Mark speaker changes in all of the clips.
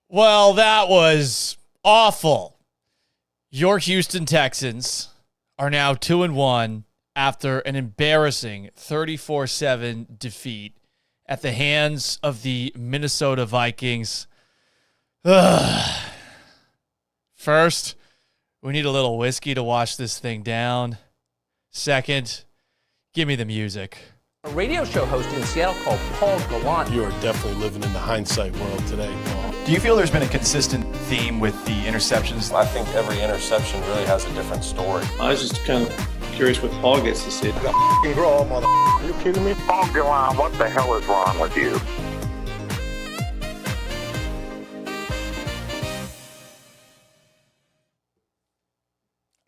Speaker 1: Well, that was awful. Your Houston Texans are now 2-1 after an embarrassing 34-7 defeat at the hands of the Minnesota Vikings. Ugh. First, we need a little whiskey to wash this thing down. Second, give me the music.
Speaker 2: A radio show host in Seattle called Paul Gallant.
Speaker 3: You are definitely living in the hindsight world today, Paul.
Speaker 4: Do you feel there's been a consistent theme with the interceptions?
Speaker 5: I think every interception really has a different story.
Speaker 6: I was just kind of curious what Paul gets to see.
Speaker 3: F***ing grow, mother. Are you kidding me?
Speaker 7: Paul Gallant, what the hell is wrong with you?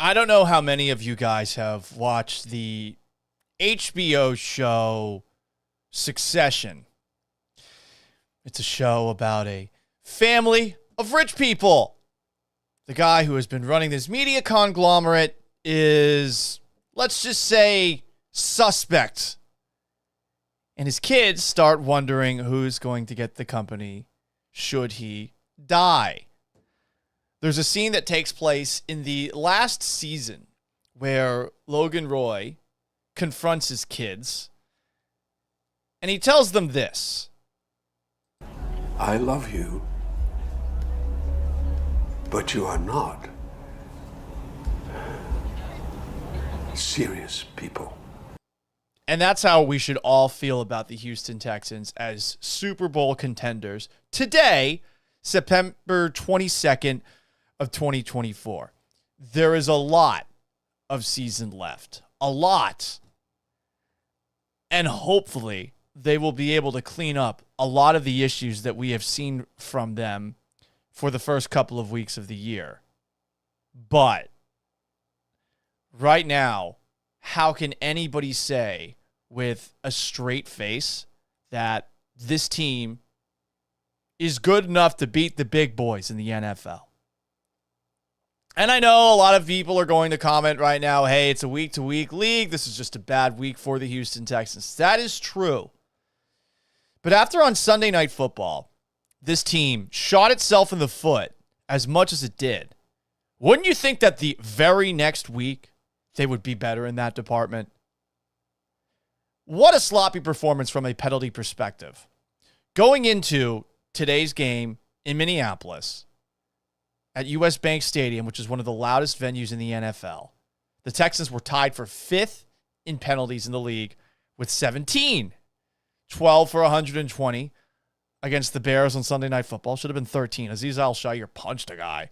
Speaker 1: I don't know how many of you guys have watched the HBO show Succession. It's a show about a family of rich people. The guy who has been running this media conglomerate is, let's just say, suspect. And his kids start wondering who's going to get the company should he die. There's a scene that takes place in the last season where Logan Roy confronts his kids, and he tells them this.
Speaker 8: I love you, but you are not serious people.
Speaker 1: And that's how we should all feel about the Houston Texans as Super Bowl contenders today, September 22nd of 2024. There is a lot of season left. A lot. And hopefully they will be able to clean up a lot of the issues that we have seen from them for the first couple of weeks of the year. But right now, how can anybody say with a straight face that this team is good enough to beat the big boys in the NFL? And I know a lot of people are going to comment right now, hey, it's a week-to-week league. This is just a bad week for the Houston Texans. That is true. But after on Sunday Night Football, this team shot itself in the foot as much as it did. Wouldn't you think that the very next week they would be better in that department? What a sloppy performance from a penalty perspective. Going into today's game in Minneapolis, at US Bank Stadium, which is one of the loudest venues in the NFL, the Texans were tied for fifth in penalties in the league with 17. 12 for 120 against the Bears on Sunday Night Football. Should have been 13. Azeez Al-Shaair punched a guy.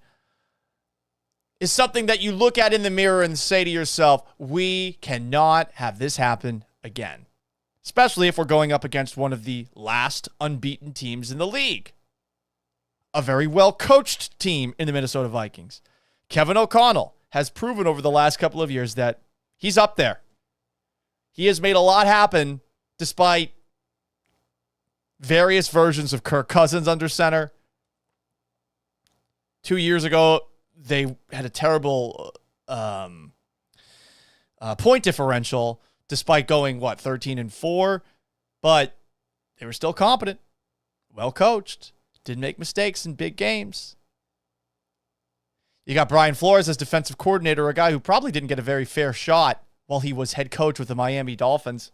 Speaker 1: Is something that you look at in the mirror and say to yourself, we cannot have this happen again. Especially if we're going up against one of the last unbeaten teams in the league. A very well-coached team in the Minnesota Vikings. Kevin O'Connell has proven over the last couple of years that he's up there. He has made a lot happen despite various versions of Kirk Cousins under center. 2 years ago, they had a terrible point differential despite going, 13-4? But they were still competent, well-coached. Didn't make mistakes in big games. You got Brian Flores as defensive coordinator, a guy who probably didn't get a very fair shot while he was head coach with the Miami Dolphins.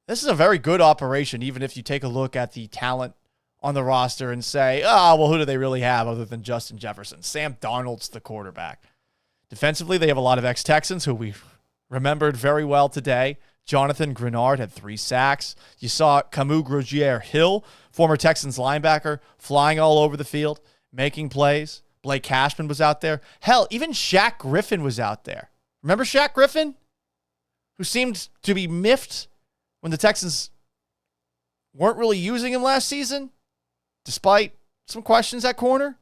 Speaker 1: This is a very good operation, even if you take a look at the talent on the roster and say, who do they really have other than Justin Jefferson? Sam Darnold's the quarterback. Defensively, they have a lot of ex-Texans who we remembered very well today. Jonathan Grenard had 3 sacks. You saw Camus Grogier-Hill, former Texans linebacker, flying all over the field, making plays. Blake Cashman was out there. Hell, even Shaq Griffin was out there. Remember Shaq Griffin? Who seemed to be miffed when the Texans weren't really using him last season, despite some questions at corner.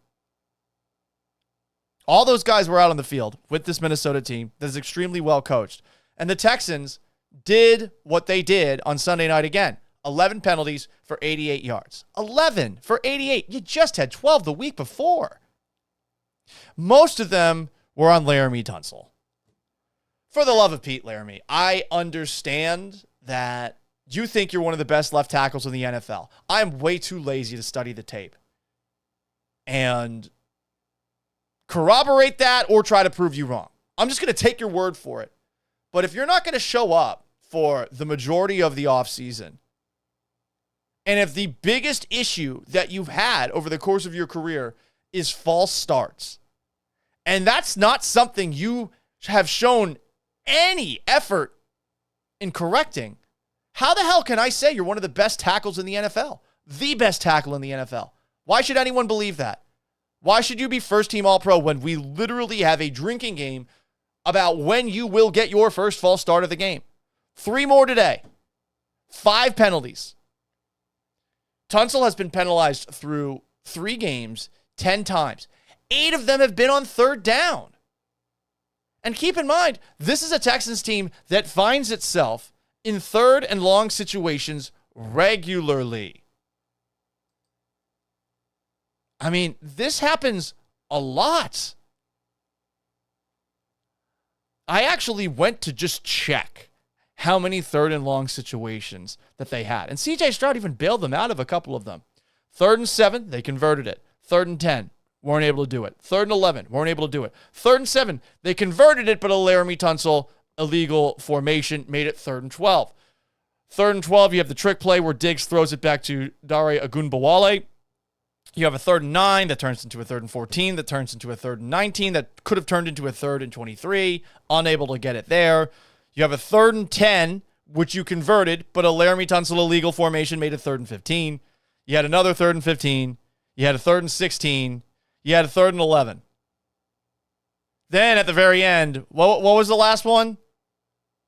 Speaker 1: All those guys were out on the field with this Minnesota team that is extremely well coached. And the Texans did what they did on Sunday night again. 11 penalties for 88 yards. 11 for 88. You just had 12 the week before. Most of them were on Laramie Tunsil. For the love of Pete Laramie, I understand that you think you're one of the best left tackles in the NFL. I'm way too lazy to study the tape. and corroborate that or try to prove you wrong. I'm just going to take your word for it. But if you're not going to show up for the majority of the offseason, and if the biggest issue that you've had over the course of your career is false starts, and that's not something you have shown any effort in correcting, how the hell can I say you're one of the best tackles in the NFL? The best tackle in the NFL. Why should anyone believe that? Why should you be first team All-Pro when we literally have a drinking game about when you will get your first false start of the game? 3 more today. 5 penalties. Tunsil has been penalized through 3 games 10 times. 8 of them have been on third down. And keep in mind, this is a Texans team that finds itself in third and long situations regularly. I mean, this happens a lot. I actually went to just check how many third and long situations that they had. And CJ Stroud even bailed them out of a couple of them. 3rd and 7, they converted it. 3rd and 10, weren't able to do it. 3rd and 11, weren't able to do it. 3rd and 7, they converted it, but a Laramie Tunsil illegal formation made it 3rd and 12. 3rd and 12, you have the trick play where Diggs throws it back to Dare Ogunbowale. You have a 3rd and 9 that turns into a 3rd and 14 that turns into a 3rd and 19 that could have turned into a 3rd and 23, unable to get it there. You have a 3rd and 10, which you converted, but a Laramie Tunsil illegal formation made it 3rd and 15. You had another 3rd and 15. You had a 3rd and 16. You had a 3rd and 11. Then at the very end, what was the last one?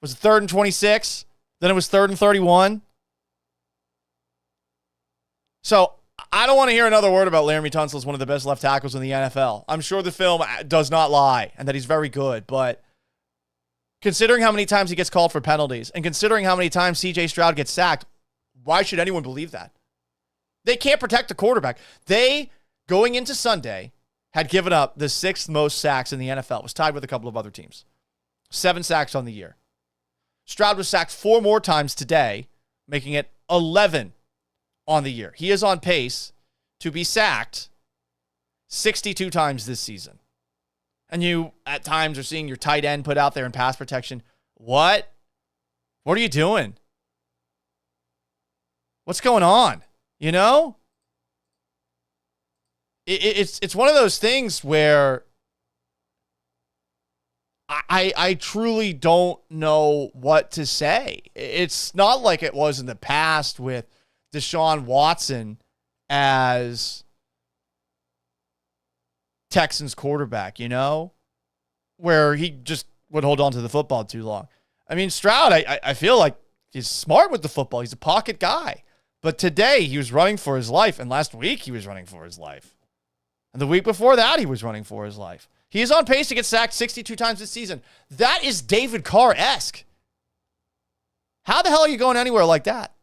Speaker 1: Was it 3rd and 26? Then it was 3rd and 31. So I don't want to hear another word about Laramie Tunsil as one of the best left tackles in the NFL. I'm sure the film does not lie and that he's very good, but considering how many times he gets called for penalties and considering how many times CJ Stroud gets sacked, why should anyone believe that? They can't protect the quarterback. They, going into Sunday, had given up the 6th most sacks in the NFL. It was tied with a couple of other teams. 7 sacks on the year. Stroud was sacked 4 more times today, making it 11 on the year. He is on pace to be sacked 62 times this season. And you, at times, are seeing your tight end put out there in pass protection. What? What are you doing? What's going on? You know? It's one of those things where I truly don't know what to say. It's not like it was in the past with Deshaun Watson as Texans quarterback, you know, where he just would hold on to the football too long. I mean, Stroud, I feel like he's smart with the football. He's a pocket guy. But today he was running for his life, and last week he was running for his life. And the week before that he was running for his life. He is on pace to get sacked 62 times this season. That is David Carr-esque. How the hell are you going anywhere like that?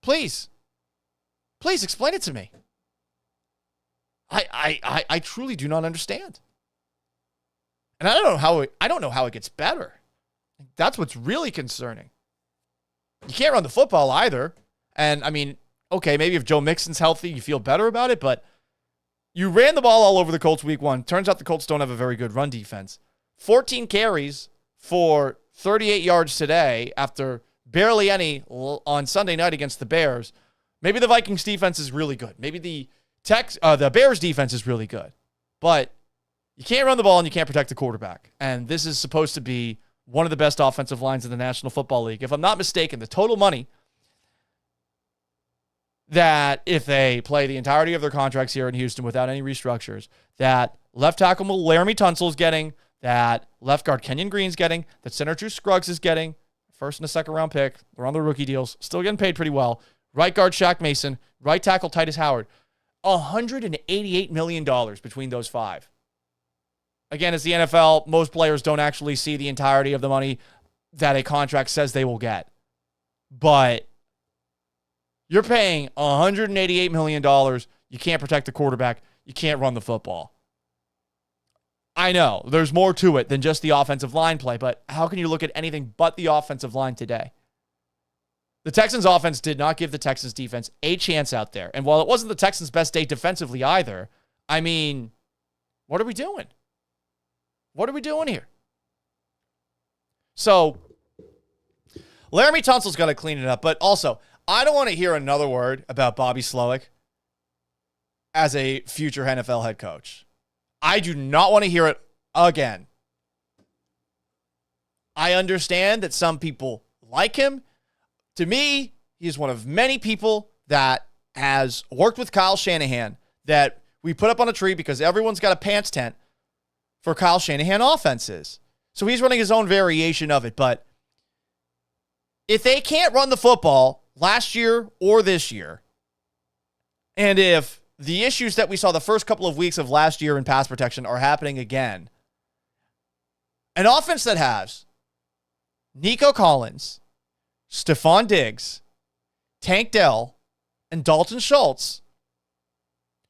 Speaker 1: Please explain it to me. I truly do not understand. And I don't know how it gets better. That's what's really concerning. You can't run the football either. And I mean, okay, maybe if Joe Mixon's healthy, you feel better about it, but you ran the ball all over the Colts week 1. Turns out the Colts don't have a very good run defense. 14 carries for 38 yards today after barely any on Sunday night against the Bears. Maybe the Vikings defense is really good. Maybe the Bears defense is really good. But you can't run the ball and you can't protect the quarterback. And this is supposed to be one of the best offensive lines in the National Football League. If I'm not mistaken, the total money that if they play the entirety of their contracts here in Houston without any restructures, that left tackle Laramie Tunsil is getting, that left guard Kenyon Green's getting, that center Drew Scruggs is getting, first and a second round pick. They're on their rookie deals, still getting paid pretty well. Right guard Shaq Mason, right tackle Titus Howard. $188 million between those 5. Again, it's the NFL. Most players don't actually see the entirety of the money that a contract says they will get. But you're paying $188 million. You can't protect the quarterback. You can't run the football. I know there's more to it than just the offensive line play, but how can you look at anything but the offensive line today? The Texans offense did not give the Texans defense a chance out there. And while it wasn't the Texans' best day defensively either, I mean, what are we doing? What are we doing here? So, Laramie Tunsil's got to clean it up. But also, I don't want to hear another word about Bobby Slowick as a future NFL head coach. I do not want to hear it again. I understand that some people like him. To me, he is one of many people that has worked with Kyle Shanahan that we put up on a tree because everyone's got a pants tent for Kyle Shanahan offenses. So he's running his own variation of it. But if they can't run the football last year or this year, and if the issues that we saw the first couple of weeks of last year in pass protection are happening again, an offense that has Nico Collins, Stephon Diggs, Tank Dell, and Dalton Schultz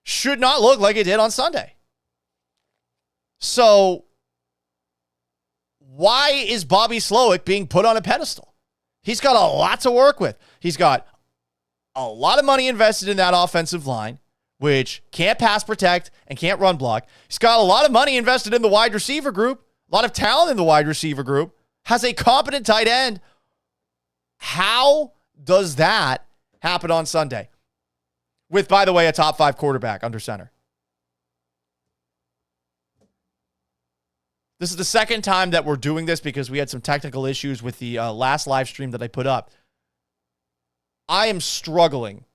Speaker 1: should not look like it did on Sunday. So why is Bobby Slowick being put on a pedestal? He's got a lot to work with. He's got a lot of money invested in that offensive line, which can't pass protect and can't run block. He's got a lot of money invested in the wide receiver group, a lot of talent in the wide receiver group, has a competent tight end. How does that happen on Sunday? With, by the way, a top 5 quarterback under center. This is the second time that we're doing this because we had some technical issues with the last live stream that I put up. I am struggling,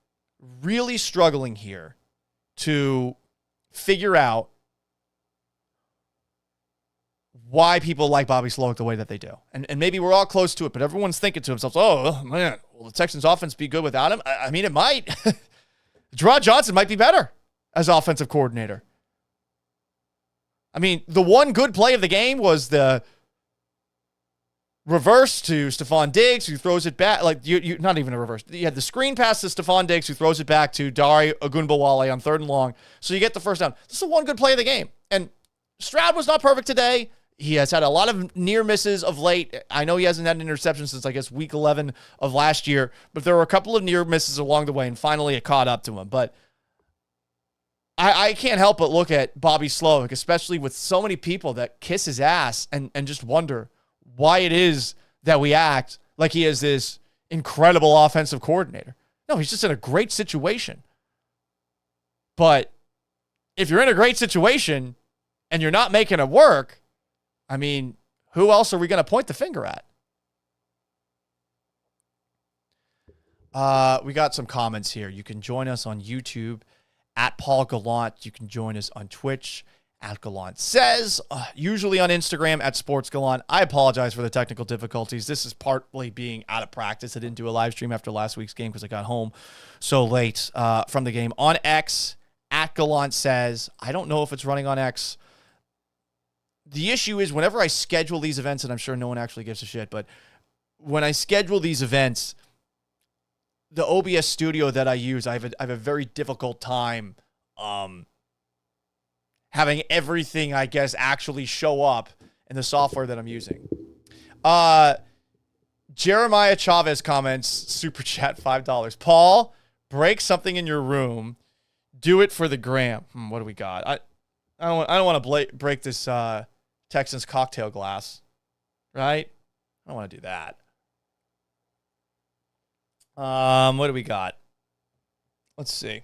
Speaker 1: really struggling here to figure out why people like Bobby Slowick the way that they do. And maybe we're all close to it, but everyone's thinking to themselves, oh, man, will the Texans offense be good without him? I mean, it might. Jerrod Johnson might be better as offensive coordinator. I mean, the one good play of the game was the reverse to Stephon Diggs, who throws it back. Like, you not even a reverse. You had the screen pass to Stephon Diggs, who throws it back to Dare Ogunbowale on 3rd and long. So you get the first down. This is the one good play of the game. And Stroud was not perfect today. He has had a lot of near misses of late. I know he hasn't had an interception since, I guess, week 11 of last year, but there were a couple of near misses along the way, and finally it caught up to him. But I can't help but look at Bobby Slowick, especially with so many people that kiss his ass and just wonder why it is that we act like he is this incredible offensive coordinator. No, he's just in a great situation. But if you're in a great situation and you're not making it work, I mean, who else are we going to point the finger at? We got some comments here. You can join us on YouTube at Paul Gallant. You can join us on Twitch at Gallant Says, usually on Instagram at Sports Gallant. I apologize for the technical difficulties. This is partly being out of practice. I didn't do a live stream after last week's game because I got home so late from the game. On X, at Gallant Says. I don't know if it's running on X. The issue is whenever I schedule these events, and I'm sure no one actually gives a shit, but when I schedule these events, the OBS studio that I use, I have a very difficult time having everything, I guess, actually show up in the software that I'm using. Jeremiah Chavez comments, super chat, $5. Paul, break something in your room. Do it for the gram. What do we got? I don't want to break this Texans cocktail glass, right? I don't want to do that. What do we got? Let's see.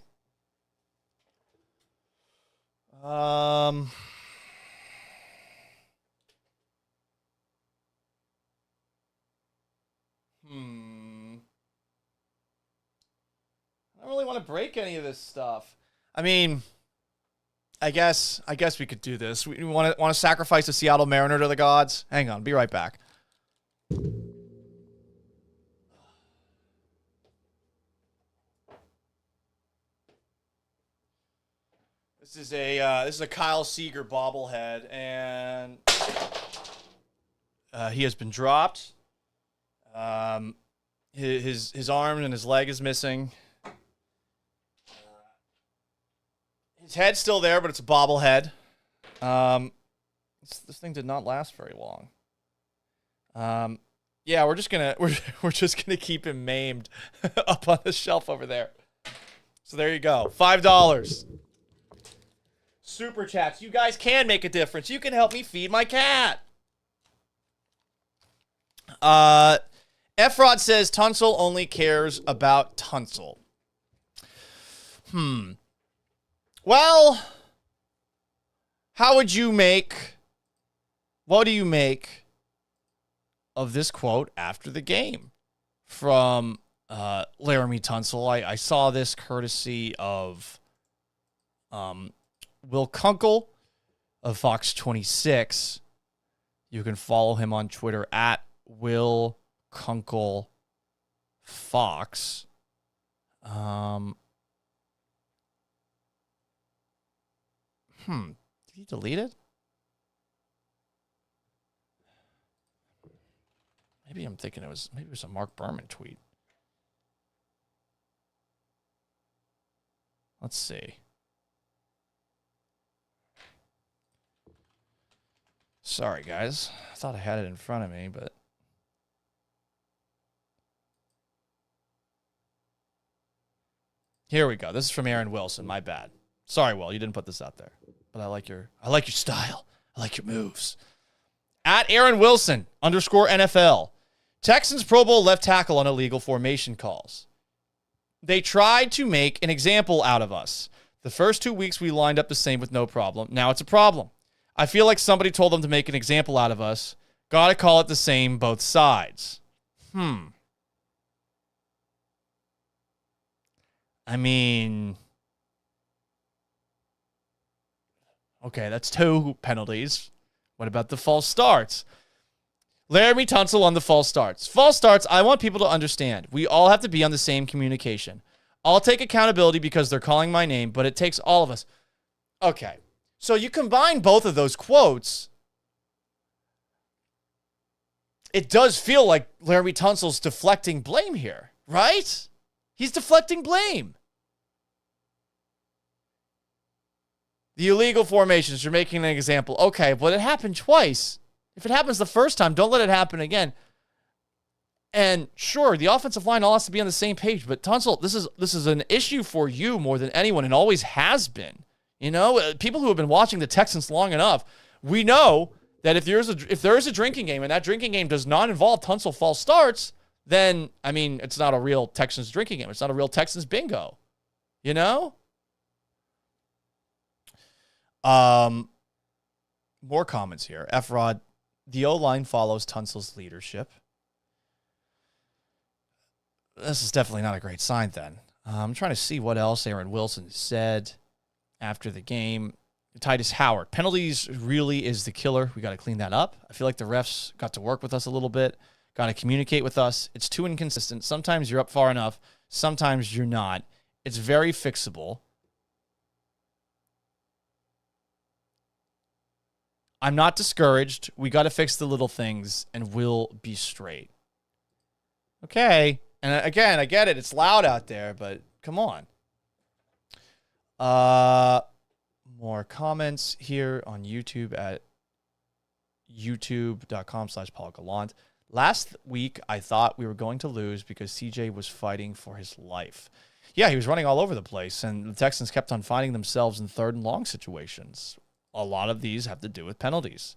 Speaker 1: I don't really want to break any of this stuff. I mean, I guess we could do this. We want to sacrifice a Seattle Mariner to the gods. Hang on, be right back. This is a Kyle Seager bobblehead, and he has been dropped. His arm and his leg is missing. His head's still there, but it's a bobblehead. This thing did not last very long. Yeah, we're just gonna keep him maimed up on the shelf over there. So there you go. $5. Super chats. You guys can make a difference. You can help me feed my cat. Efrod says Tunsil only cares about Tunsil. Well, what do you make of this quote after the game from Laramie Tunsil? I saw this courtesy of Will Kunkel of Fox 26. You can follow him on Twitter at Will Kunkel Fox. Did he delete it? Maybe I'm thinking it was a Mark Berman tweet. Let's see. Sorry, guys. I thought I had it in front of me, but here we go. This is from Aaron Wilson. My bad. Sorry, Will, you didn't put this out there. But I like your style. I like your moves. At Aaron Wilson _NFL. Texans Pro Bowl left tackle on illegal formation calls. They tried to make an example out of us. The first 2 weeks we lined up the same with no problem. Now it's a problem. I feel like somebody told them to make an example out of us. Gotta call it the same both sides. I mean, okay, that's 2 penalties. What about the false starts? Laramie Tunsil on the false starts. False starts, I want people to understand. We all have to be on the same communication. I'll take accountability because they're calling my name, but it takes all of us. Okay, so you combine both of those quotes. It does feel like Laramie Tunsil's deflecting blame here, right? He's deflecting blame. The illegal formations, you're making an example. Okay, but it happened twice. If it happens the first time, don't let it happen again. And sure, the offensive line all has to be on the same page, but Tunsil, this is an issue for you more than anyone and always has been. You know, people who have been watching the Texans long enough, we know that if there is a drinking game and that drinking game does not involve Tunsil false starts, then, I mean, it's not a real Texans drinking game. It's not a real Texans bingo. You know? More comments here. Efrod, the O-line follows Tunsil's leadership. This is definitely not a great sign then. I'm trying to see what else Aaron Wilson said after the game. Titus Howard, penalties really is the killer. We got to clean that up. I feel like the refs got to work with us a little bit, got to communicate with us. It's too inconsistent. Sometimes you're up far enough. Sometimes you're not. It's very fixable. I'm not discouraged. We got to fix the little things and we'll be straight. Okay. And again, I get it. It's loud out there, but come on. More comments here on YouTube at youtube.com/Paul Gallant. Last week, I thought we were going to lose because CJ was fighting for his life. Yeah, he was running all over the place, and the Texans kept on finding themselves in 3rd and long situations. A lot of these have to do with penalties.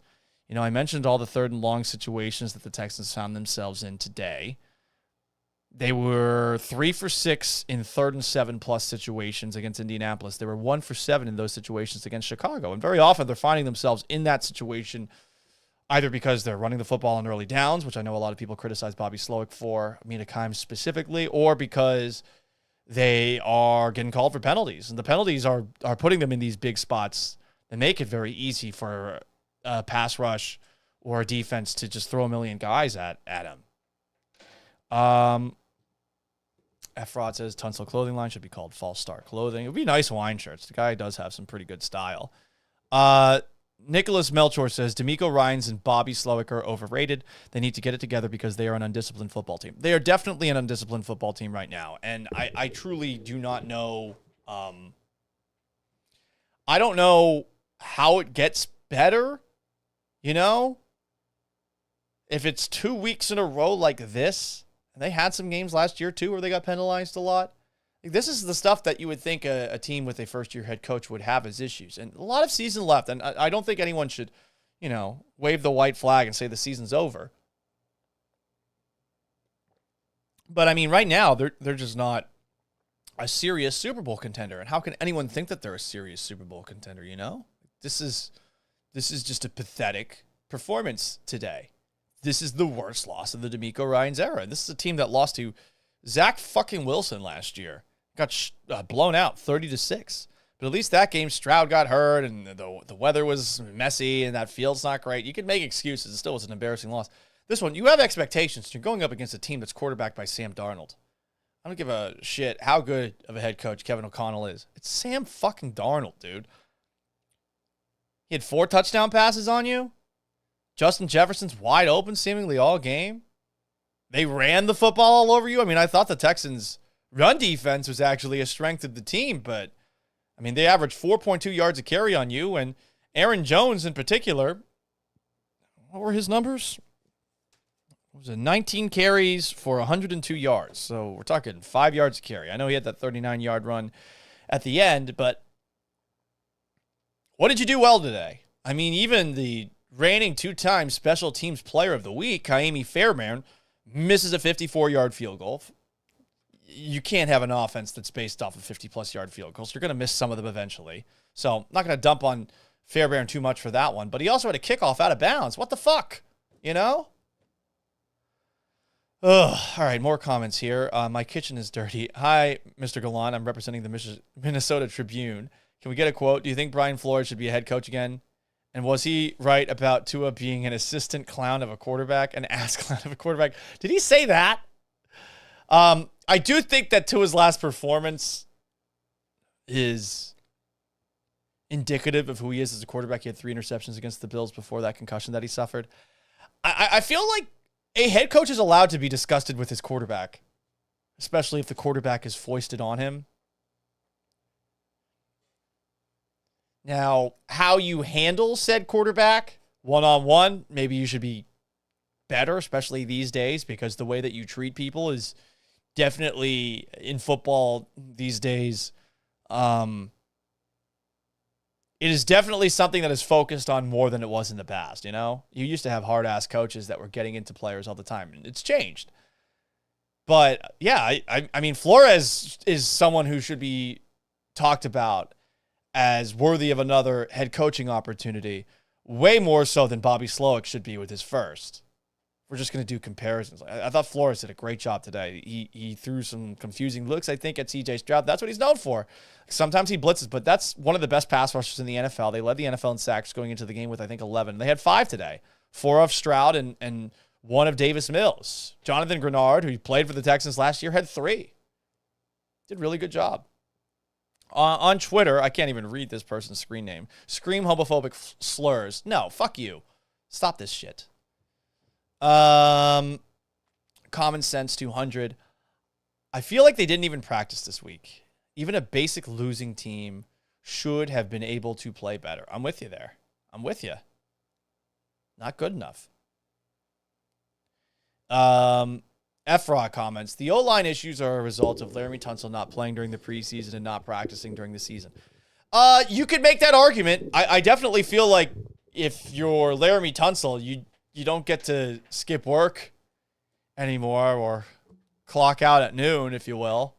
Speaker 1: You know, I mentioned all the 3rd and long situations that the Texans found themselves in today. They were 3 for 6 in 3rd and 7+ situations against Indianapolis. They were 1 for 7 in those situations against Chicago. And very often they're finding themselves in that situation either because they're running the football on early downs, which I know a lot of people criticize Bobby Slowick for, Mina Kimes specifically, or because they are getting called for penalties. And the penalties are putting them in these big spots and make it very easy for a pass rush or a defense to just throw a million guys at him. Efrod says Tunsil clothing line should be called False Start Clothing. It would be nice wine shirts. The guy does have some pretty good style. Nicholas Melchor says DeMeco Ryans and Bobby Slowick are overrated. They need to get it together because they are an undisciplined football team. They are definitely an undisciplined football team right now. And I truly do not know. I don't know how it gets better. You know, if it's 2 weeks in a row like this, and they had some games last year too where they got penalized a lot, like, this is the stuff that you would think a team with a first-year head coach would have as issues. And a lot of season left, and I don't think anyone should, wave the white flag and say the season's over. But, I mean, right now, they're just not a serious Super Bowl contender. And how can anyone think that they're a serious Super Bowl contender, This is just a pathetic performance today. This is the worst loss of the DeMeco Ryans era. This is a team that lost to Zach fucking Wilson last year. Got blown out 30-6. But at least that game, Stroud got hurt, and the weather was messy, and that field's not great. You can make excuses. It still was an embarrassing loss. This one, you have expectations. You're going up against a team that's quarterbacked by Sam Darnold. I don't give a shit how good of a head coach Kevin O'Connell is. It's Sam fucking Darnold, dude. He had 4 touchdown passes on you. Justin Jefferson's wide open seemingly all game. They ran the football all over you. I mean, I thought the Texans' run defense was actually a strength of the team, but, I mean, they averaged 4.2 yards a carry on you, and Aaron Jones in particular, what were his numbers? It was 19 carries for 102 yards. So we're talking 5 yards a carry. I know he had that 39-yard run at the end, but what did you do well today? I mean, even the reigning 2-time Special Teams Player of the Week, Kaimi Fairbairn, misses a 54-yard field goal. You can't have an offense that's based off of 50-plus yard field goals. You're going to miss some of them eventually. So I'm not going to dump on Fairbairn too much for that one. But he also had a kickoff out of bounds. What the fuck? Ugh. All right, more comments here. My kitchen is dirty. Hi, Mr. Gallant. I'm representing the Minnesota Tribune. Can we get a quote? Do you think Brian Flores should be a head coach again? And was he right about Tua being an assistant clown of a quarterback, an ass clown of a quarterback? Did he say that? I do think that Tua's last performance is indicative of who he is as a quarterback. He had 3 interceptions against the Bills before that concussion that he suffered. I feel like a head coach is allowed to be disgusted with his quarterback, especially if the quarterback is foisted on him. Now, how you handle said quarterback one-on-one, maybe you should be better, especially these days, because the way that you treat people is definitely, in football these days, it is definitely something that is focused on more than it was in the past, You used to have hard-ass coaches that were getting into players all the time, and it's changed. But, yeah, I mean, Flores is someone who should be talked about as worthy of another head coaching opportunity, way more so than Bobby Slowick should be with his first. We're just going to do comparisons. I thought Flores did a great job today. He threw some confusing looks, I think, at C.J. Stroud. That's what he's known for. Sometimes he blitzes, but that's one of the best pass rushers in the NFL. They led the NFL in sacks going into the game with, I think, 11. They had 5 today. 4 of Stroud and 1 of Davis Mills. Jonathan Grenard, who played for the Texans last year, had 3. Did a really good job. On Twitter, I can't even read this person's screen name. Scream homophobic slurs. No, fuck you. Stop this shit. Common Sense 200. I feel like they didn't even practice this week. Even a basic losing team should have been able to play better. I'm with you there. I'm with you. Not good enough. Efra comments, the O-line issues are a result of Laramie Tunsil not playing during the preseason and not practicing during the season. You could make that argument. I definitely feel like if you're Laramie Tunsil, you don't get to skip work anymore or clock out at noon, if you will.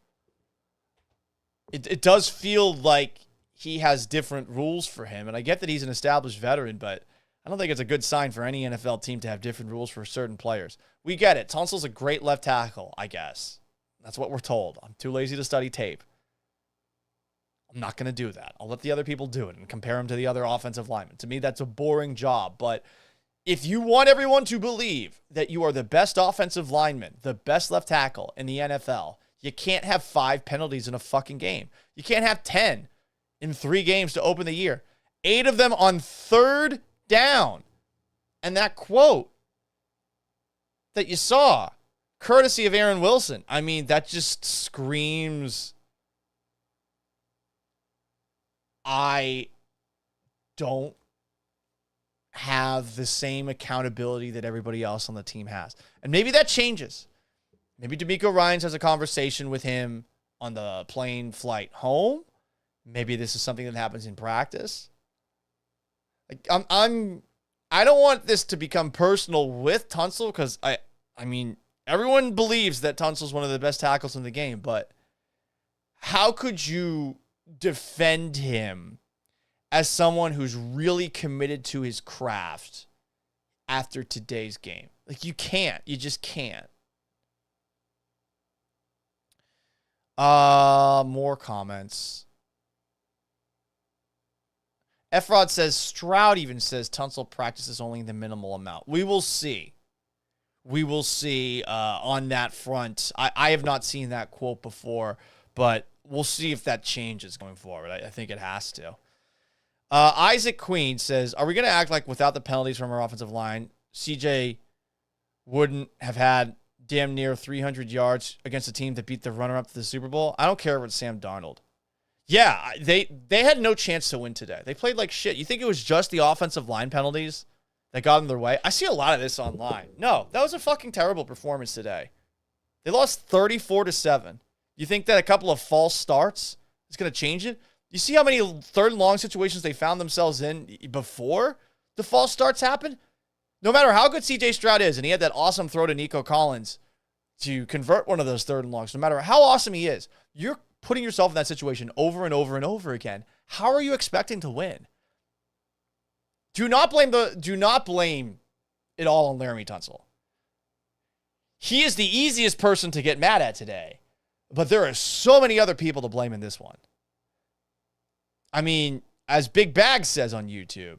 Speaker 1: It does feel like he has different rules for him, and I get that he's an established veteran, but I don't think it's a good sign for any NFL team to have different rules for certain players. We get it. Tunsil's a great left tackle, I guess. That's what we're told. I'm too lazy to study tape. I'm not going to do that. I'll let the other people do it and compare him to the other offensive linemen. To me, that's a boring job. But if you want everyone to believe that you are the best offensive lineman, the best left tackle in the NFL, you can't have 5 penalties in a fucking game. You can't have 10 in 3 games to open the year. 8 of them on 3rd down. And that quote that you saw, courtesy of Aaron Wilson, I mean, that just screams, I don't have the same accountability that everybody else on the team has. And maybe that changes. Maybe DeMeco Ryans has a conversation with him on the plane flight home. Maybe this is something that happens in practice. Like, I don't want this to become personal with Tunsil because I mean, everyone believes that Tunsil's one of the best tackles in the game, but how could you defend him as someone who's really committed to his craft after today's game? Like, you can't. You just can't. More comments. Efrod says, Stroud even says Tunsil practices only the minimal amount. We will see. We will see on that front. I have not seen that quote before, but we'll see if that changes going forward. I think it has to. Isaac Queen says, are we going to act like without the penalties from our offensive line, CJ wouldn't have had damn near 300 yards against a team that beat the runner-up to the Super Bowl? I don't care about Sam Darnold. Yeah, they had no chance to win today. They played like shit. You think it was just the offensive line penalties that got in their way? I see a lot of this online. No, that was a fucking terrible performance today. They lost 34-7. You think that a couple of false starts is going to change it? You see how many third and long situations they found themselves in before the false starts happened? No matter how good CJ Stroud is, and he had that awesome throw to Nico Collins to convert one of those third and longs, no matter how awesome he is, you're putting yourself in that situation over and over and over again. How are you expecting to win? Do not blame it all on Laramie Tunsil. He is the easiest person to get mad at today, but there are so many other people to blame in this one. I mean, as Big Bag says on YouTube,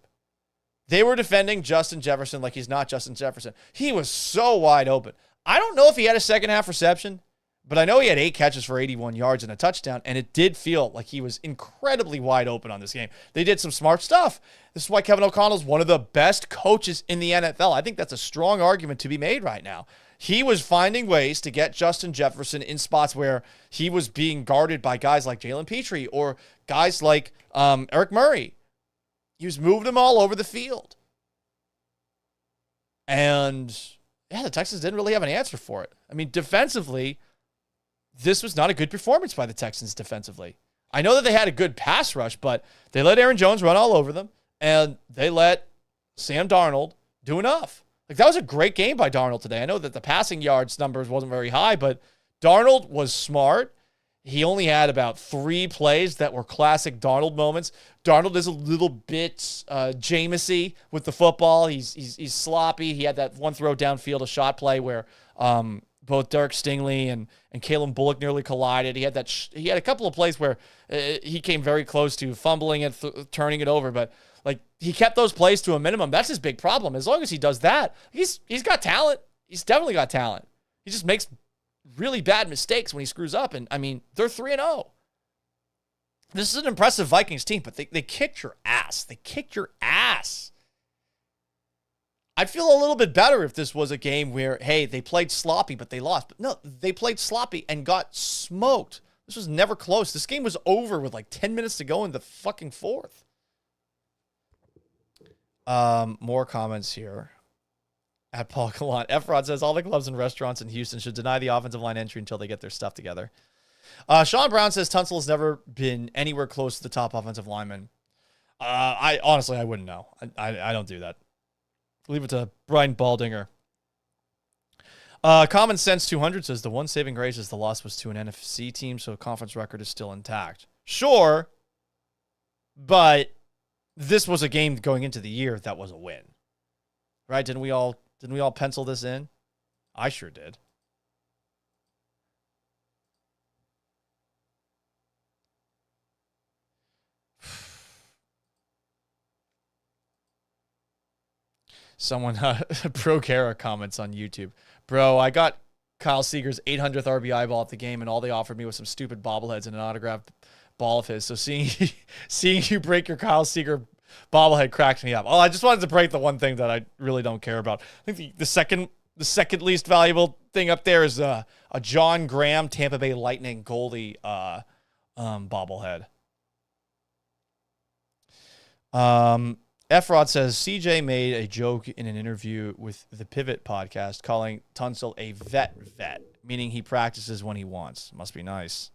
Speaker 1: they were defending Justin Jefferson like he's not Justin Jefferson. He was so wide open. I don't know if he had a second half reception, but I know he had 8 catches for 81 yards and a touchdown, and it did feel like he was incredibly wide open on this game. They did some smart stuff. This is why Kevin O'Connell's one of the best coaches in the NFL. I think that's a strong argument to be made right now. He was finding ways to get Justin Jefferson in spots where he was being guarded by guys like Jalen Petrie or guys like Eric Murray. He was moving them all over the field. And, yeah, the Texans didn't really have an answer for it. I mean, defensively, this was not a good performance by the Texans defensively. I know that they had a good pass rush, but they let Aaron Jones run all over them, and they let Sam Darnold do enough. Like, that was a great game by Darnold today. I know that the passing yards numbers wasn't very high, but Darnold was smart. He only had about 3 plays that were classic Darnold moments. Darnold is a little bit Jameis-y with the football. He's sloppy. He had that one throw downfield, a shot play where both Derek Stingley and Kalen Bullock nearly collided. He had a couple of plays where he came very close to fumbling it, turning it over, but like he kept those plays to a minimum. That's his big problem. As long as he does that, he's got talent. He's definitely got talent. He just makes really bad mistakes when he screws up. And I mean, they're 3-0. This is an impressive Vikings team, but they kicked your ass. They kicked your ass. I'd feel a little bit better if this was a game where, hey, they played sloppy, but they lost. But no, they played sloppy and got smoked. This was never close. This game was over with like 10 minutes to go in the fucking fourth. More comments here. At Paul Gallant. Efrod says, all the clubs and restaurants in Houston should deny the offensive line entry until they get their stuff together. Sean Brown says, Tunsil has never been anywhere close to the top offensive lineman. I wouldn't know. I don't do that. Leave it to Brian Baldinger. Common Sense 200 says, the one saving grace is the loss was to an NFC team, so conference record is still intact. Sure, but this was a game going into the year that was a win. Right? Didn't we all pencil this in? I sure did. Someone, Pro Kara comments on YouTube. Bro, I got Kyle Seager's 800th RBI ball at the game, and all they offered me was some stupid bobbleheads and an autographed ball of his. So seeing you break your Kyle Seager bobblehead cracks me up. Oh, I just wanted to break the one thing that I really don't care about. I think the second least valuable thing up there is a John Graham Tampa Bay Lightning goalie bobblehead. Efrod says CJ made a joke in an interview with the Pivot podcast calling Tunsil a vet, meaning he practices when he wants. Must be nice.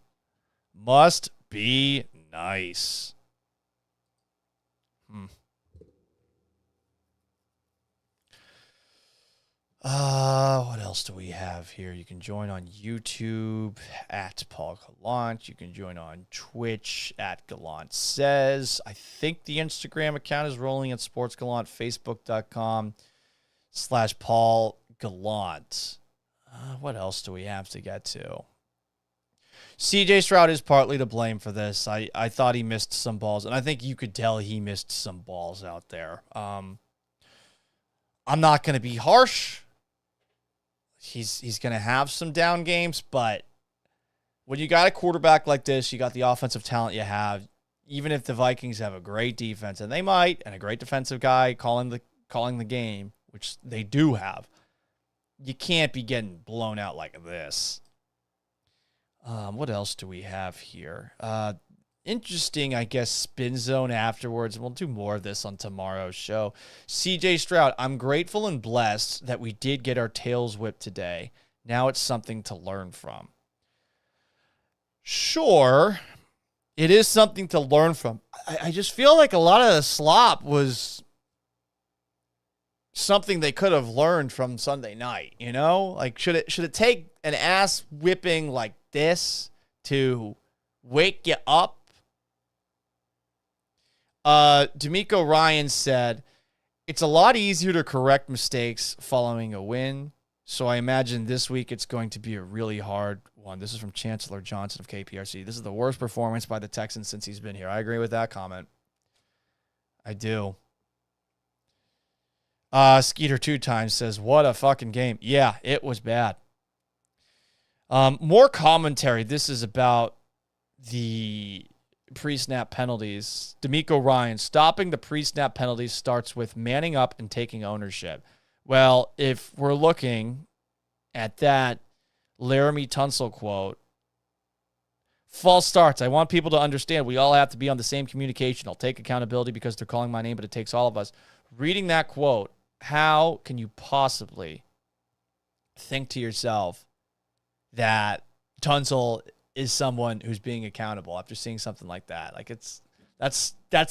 Speaker 1: Must be nice. What else do we have here? You can join on YouTube at Paul Gallant. You can join on Twitch at Gallant Says. I think the Instagram account is rolling at Sports Gallant. Facebook.com/Paul Gallant. What else do we have to get to? CJ Stroud is partly to blame for this. I thought he missed some balls, and I think you could tell he missed some balls out there. I'm not going to be harsh. He's going to have some down games, but when you got a quarterback like this, you got the offensive talent you have, even if the Vikings have a great defense, and they might, and a great defensive guy calling the game, which they do have, you can't be getting blown out like this. What else do we have here? Interesting, I guess, spin zone afterwards. We'll do more of this on tomorrow's show. CJ Stroud, I'm grateful and blessed that we did get our tails whipped today. Now it's something to learn from. Sure, it is something to learn from. I just feel like a lot of the slop was something they could have learned from Sunday night, you know? Like, should it take an ass whipping like this to wake you up? DeMeco Ryans said, it's a lot easier to correct mistakes following a win, so I imagine this week it's going to be a really hard one. This is from Chancellor Johnson of KPRC. This is the worst performance by the Texans since he's been here. I agree with that comment. I do. Skeeter 2 times says, what a fucking game. Yeah, it was bad. More commentary. This is about the pre-snap penalties. DeMeco Ryans, stopping the pre-snap penalties starts with manning up and taking ownership. Well, if we're looking at that Laramie Tunsil quote, false starts. I want people to understand we all have to be on the same communication. I'll take accountability because they're calling my name, but it takes all of us. Reading that quote, how can you possibly think to yourself that Tunsil is someone who's being accountable after seeing something like that? Like, that's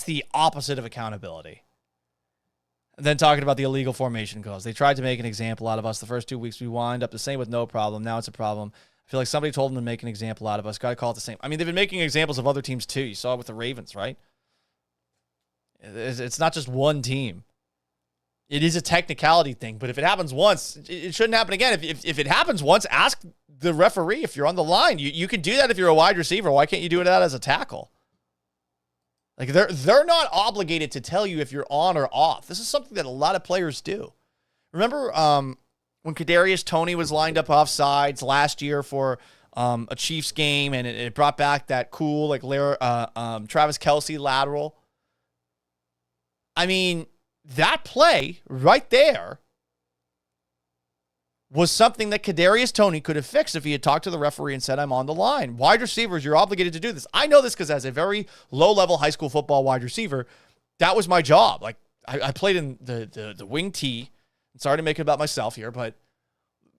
Speaker 1: the opposite of accountability. And then talking about the illegal formation calls. They tried to make an example out of us the first 2 weeks. We wind up the same with no problem. Now it's a problem. I feel like somebody told them to make an example out of us. Got to call it the same. I mean, they've been making examples of other teams too. You saw it with the Ravens, right? It's not just one team. It is a technicality thing, but if it happens once, it shouldn't happen again. If it happens once, ask the referee if you're on the line. You can do that if you're a wide receiver. Why can't you do that as a tackle? Like, they're not obligated to tell you if you're on or off. This is something that a lot of players do. Remember when Kadarius Toney was lined up offsides last year for a Chiefs game, and it brought back that cool Travis Kelce lateral? I mean, that play right there was something that Kadarius Toney could have fixed if he had talked to the referee and said, I'm on the line. Wide receivers, you're obligated to do this. I know this because as a very low-level high school football wide receiver, that was my job. Like, I played in the wing tee. Sorry to make it about myself here, but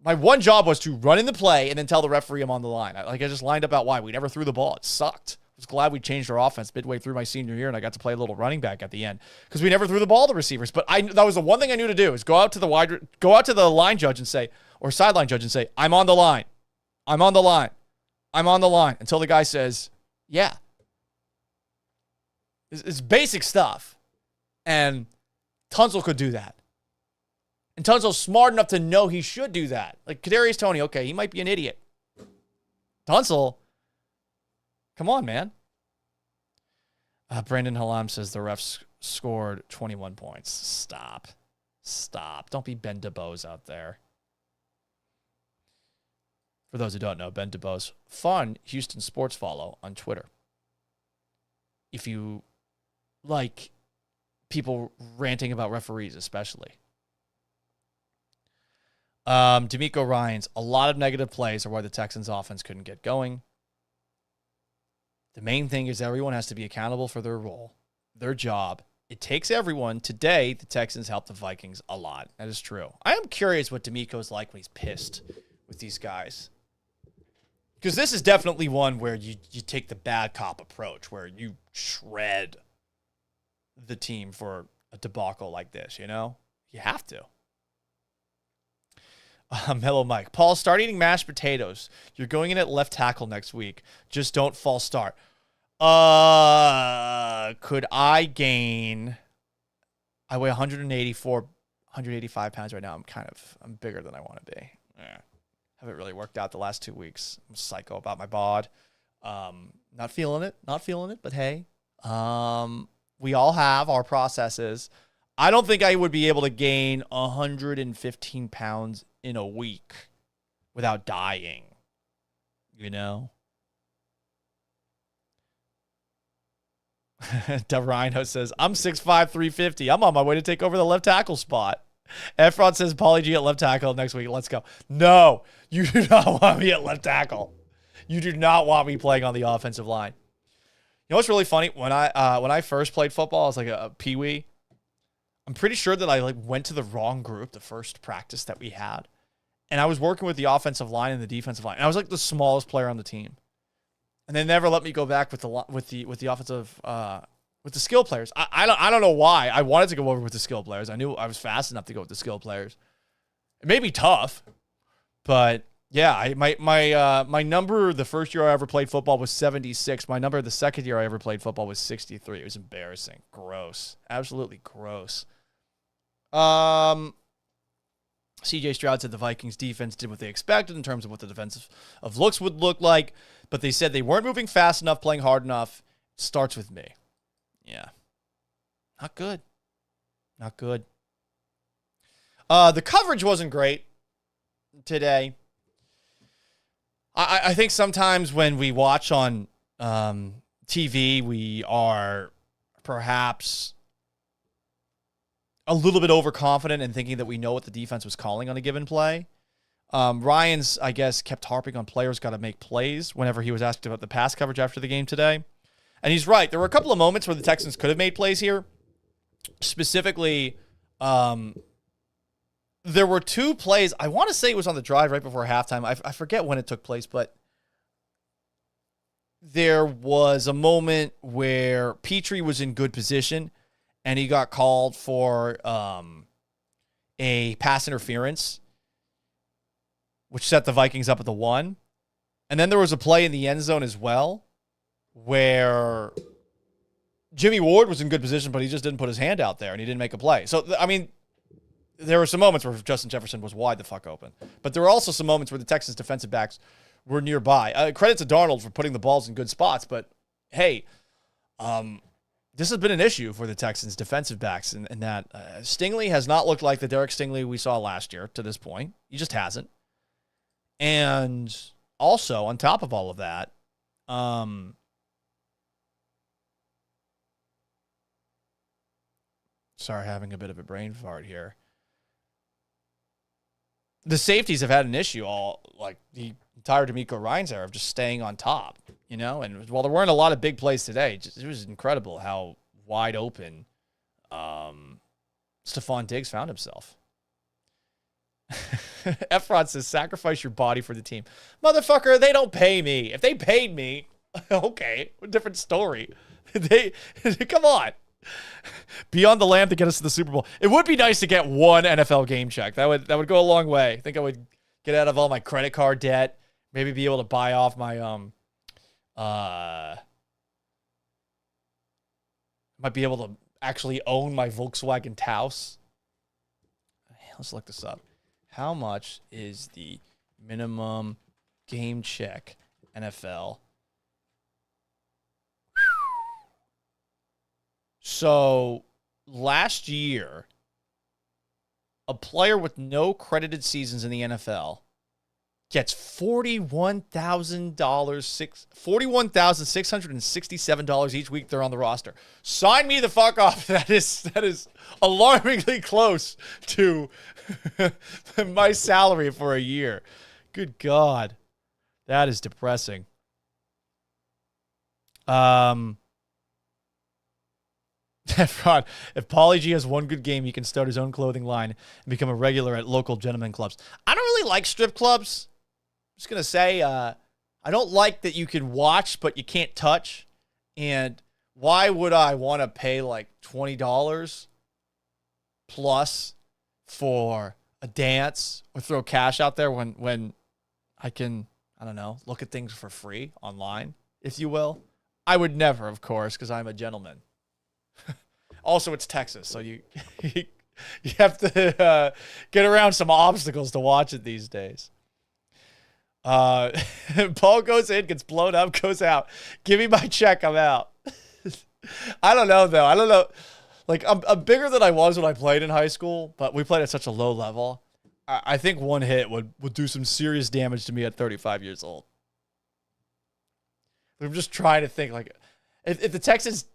Speaker 1: my one job was to run in the play and then tell the referee I'm on the line. I just lined up out wide. We never threw the ball. It sucked. I was glad we changed our offense midway through my senior year, and I got to play a little running back at the end because we never threw the ball to receivers. But that was the one thing I knew to do is go out to the line judge and say, or sideline judge and say, I'm on the line. I'm on the line. I'm on the line. Until the guy says, yeah. It's basic stuff. And Tunsil could do that. And Tunsil's smart enough to know he should do that. Like Kadarius Toney, okay, he might be an idiot. Tunsil, come on, man. Brandon Halam says the refs scored 21 points. Stop. Don't be Ben DeBose out there. For those who don't know, Ben DeBose, fun Houston sports follow on Twitter. If you like people ranting about referees, especially. DeMeco Ryans, a lot of negative plays are why the Texans offense couldn't get going. The main thing is everyone has to be accountable for their role, their job, it takes everyone. Today, the Texans helped the Vikings a lot. That is true. I am curious what DeMeco's like when he's pissed with these guys. Because this is definitely one where you take the bad cop approach, where you shred the team for a debacle like this, you know? You have to. Hello, Mike. Paul, start eating mashed potatoes. You're going in at left tackle next week. Just don't false start. Could I gain... I weigh 185 pounds right now. I'm bigger than I want to be. Haven't really worked out the last 2 weeks. I'm psycho about my bod. Not feeling it, but hey. We all have our processes. I don't think I would be able to gain 115 pounds in a week without dying. You know? Rhino says, I'm 6'5", 350. I'm on my way to take over the left tackle spot. Efron says, Paulie G at left tackle next week. Let's go. No, you do not want me at left tackle. You do not want me playing on the offensive line. You know what's really funny? When I first played football, I was like a peewee. I'm pretty sure that I went to the wrong group the first practice that we had. And I was working with the offensive line and the defensive line. And I was like the smallest player on the team. And they never let me go back with the offensive with the skill players. I don't know why. I wanted to go over with the skill players. I knew I was fast enough to go with the skill players. It may be tough, but yeah, my number the first year I ever played football was 76. My number the second year I ever played football was 63. It was embarrassing. Gross. Absolutely gross. CJ Stroud said the Vikings defense did what they expected in terms of what the defensive of looks would look like, but they said they weren't moving fast enough, playing hard enough. Starts with me. Yeah. Not good. Not good. The coverage wasn't great today. I think sometimes when we watch on TV, we are perhaps a little bit overconfident in thinking that we know what the defense was calling on a given play. Ryans, I guess, kept harping on players got to make plays whenever he was asked about the pass coverage after the game today. And he's right. There were a couple of moments where the Texans could have made plays here. Specifically, there were two plays. I want to say it was on the drive right before halftime. I forget when it took place, but there was a moment where Petrie was in good position and he got called for a pass interference, which set the Vikings up at the 1. And then there was a play in the end zone as well where Jimmy Ward was in good position, but he just didn't put his hand out there and he didn't make a play. So, I mean, there were some moments where Justin Jefferson was wide the fuck open. But there were also some moments where the Texans defensive backs were nearby. Credit to Darnold for putting the balls in good spots, but hey, this has been an issue for the Texans defensive backs in that Stingley has not looked like the Derek Stingley we saw last year to this point. He just hasn't. And also, on top of all of that, sorry, having a bit of a brain fart here. The safeties have had an issue all, like, the entire DeMeco Ryans era of just staying on top, you know? And while there weren't a lot of big plays today, it was incredible how wide open Stephon Diggs found himself. Efron says, sacrifice your body for the team. Motherfucker, they don't pay me. If they paid me, okay, a different story. Come on. Be on the lamb to get us to the Super Bowl. It would be nice to get one NFL game check. That would go a long way. I think I would get out of all my credit card debt. Maybe be able to buy off my might be able to actually own my Volkswagen Taos. Let's look this up. How much is the minimum game check NFL? So last year, a player with no credited seasons in the NFL gets $41,667 each week they're on the roster. Sign me the fuck up. That is alarmingly close to my salary for a year. Good God. That is depressing. Efron, if Paulie G has one good game, he can start his own clothing line and become a regular at local gentleman clubs. I don't really like strip clubs. I'm just going to say, I don't like that you can watch, but you can't touch. And why would I want to pay like $20 plus for a dance or throw cash out there when I can, I don't know, look at things for free online, if you will? I would never, of course, because I'm a gentleman. Also, it's Texas, so you have to get around some obstacles to watch it these days. Paul goes in, gets blown up, goes out. Give me my check, I'm out. I don't know, though. I don't know. Like, I'm bigger than I was when I played in high school, but we played at such a low level. I think one hit would do some serious damage to me at 35 years old. I'm just trying to think, like, if the Texans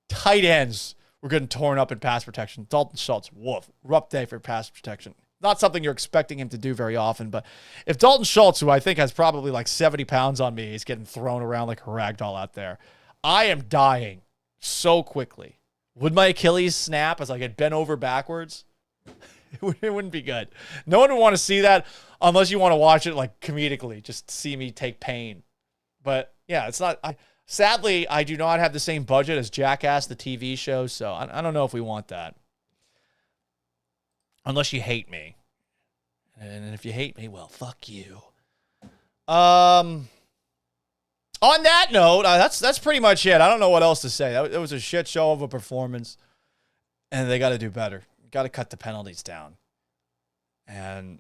Speaker 1: tight ends were getting torn up in pass protection, Dalton Schultz, woof, rough day for pass protection. Not something you're expecting him to do very often, but if Dalton Schultz, who I think has probably like 70 pounds on me, is getting thrown around like a rag doll out there, I am dying so quickly. Would my Achilles snap as I get bent over backwards? It wouldn't be good. No one would want to see that unless you want to watch it like comedically, just to see me take pain. But yeah, it's not. Sadly, I do not have the same budget as Jackass, the TV show, so I don't know if we want that. Unless you hate me. And if you hate me, well, fuck you. On that note, that's pretty much it. I don't know what else to say. It was a shit show of a performance, and they got to do better. Got to cut the penalties down. And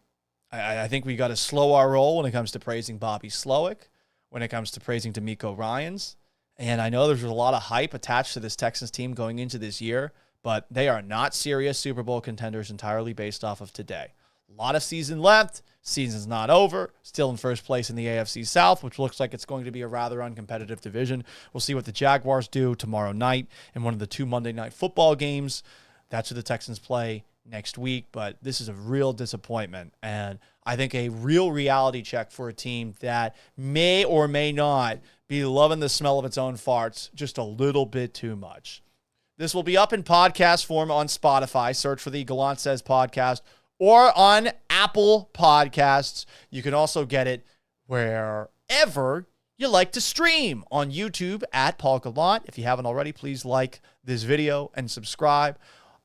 Speaker 1: I think we got to slow our roll when it comes to praising Bobby Slowick, when it comes to praising DeMeco Ryans. And I know there's a lot of hype attached to this Texans team going into this year, but they are not serious Super Bowl contenders entirely based off of today. A lot of season left. Season's not over. Still in first place in the AFC South, which looks like it's going to be a rather uncompetitive division. We'll see what the Jaguars do tomorrow night in one of the 2 Monday Night Football games. That's who the Texans play next week, but this is a real disappointment. And I think a real reality check for a team that may or may not be loving the smell of its own farts just a little bit too much. This will be up in podcast form on Spotify. Search for the Gallant Says podcast, or on Apple Podcasts. You can also get it wherever you like to stream, on YouTube at Paul Gallant. If you haven't already, please like this video and subscribe.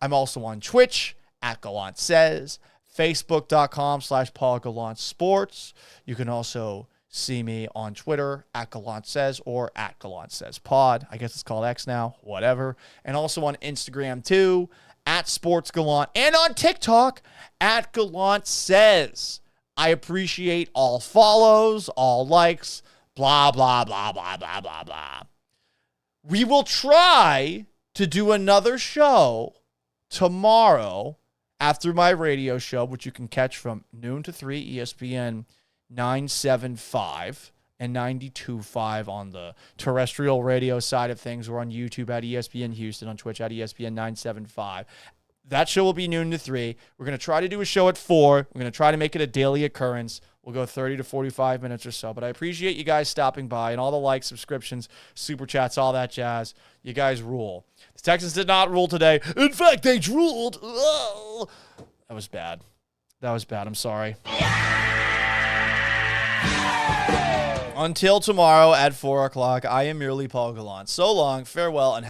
Speaker 1: I'm also on Twitch at Gallant Says, Facebook.com/Paul Gallant Sports. You can also see me on Twitter at Gallant Says or at Gallant Says Pod. I guess it's called X now, whatever. And also on Instagram too, at Sports Gallant, and on TikTok at Gallant Says. I appreciate all follows, all likes, blah, blah, blah, blah, blah, blah, blah. We will try to do another show tomorrow after my radio show, which you can catch from noon to 3, ESPN 975 and 92.5 on the terrestrial radio side of things. We're on YouTube at ESPN Houston, on Twitch at ESPN 975. That show will be noon to 3. We're going to try to do a show at 4. We're going to try to make it a daily occurrence. We'll go 30 to 45 minutes or so. But I appreciate you guys stopping by and all the likes, subscriptions, super chats, all that jazz. You guys rule. The Texans did not rule today. In fact, they drooled. Oh. That was bad. That was bad. I'm sorry. Until tomorrow at 4 o'clock, I am merely Paul Gallant. So long, farewell, and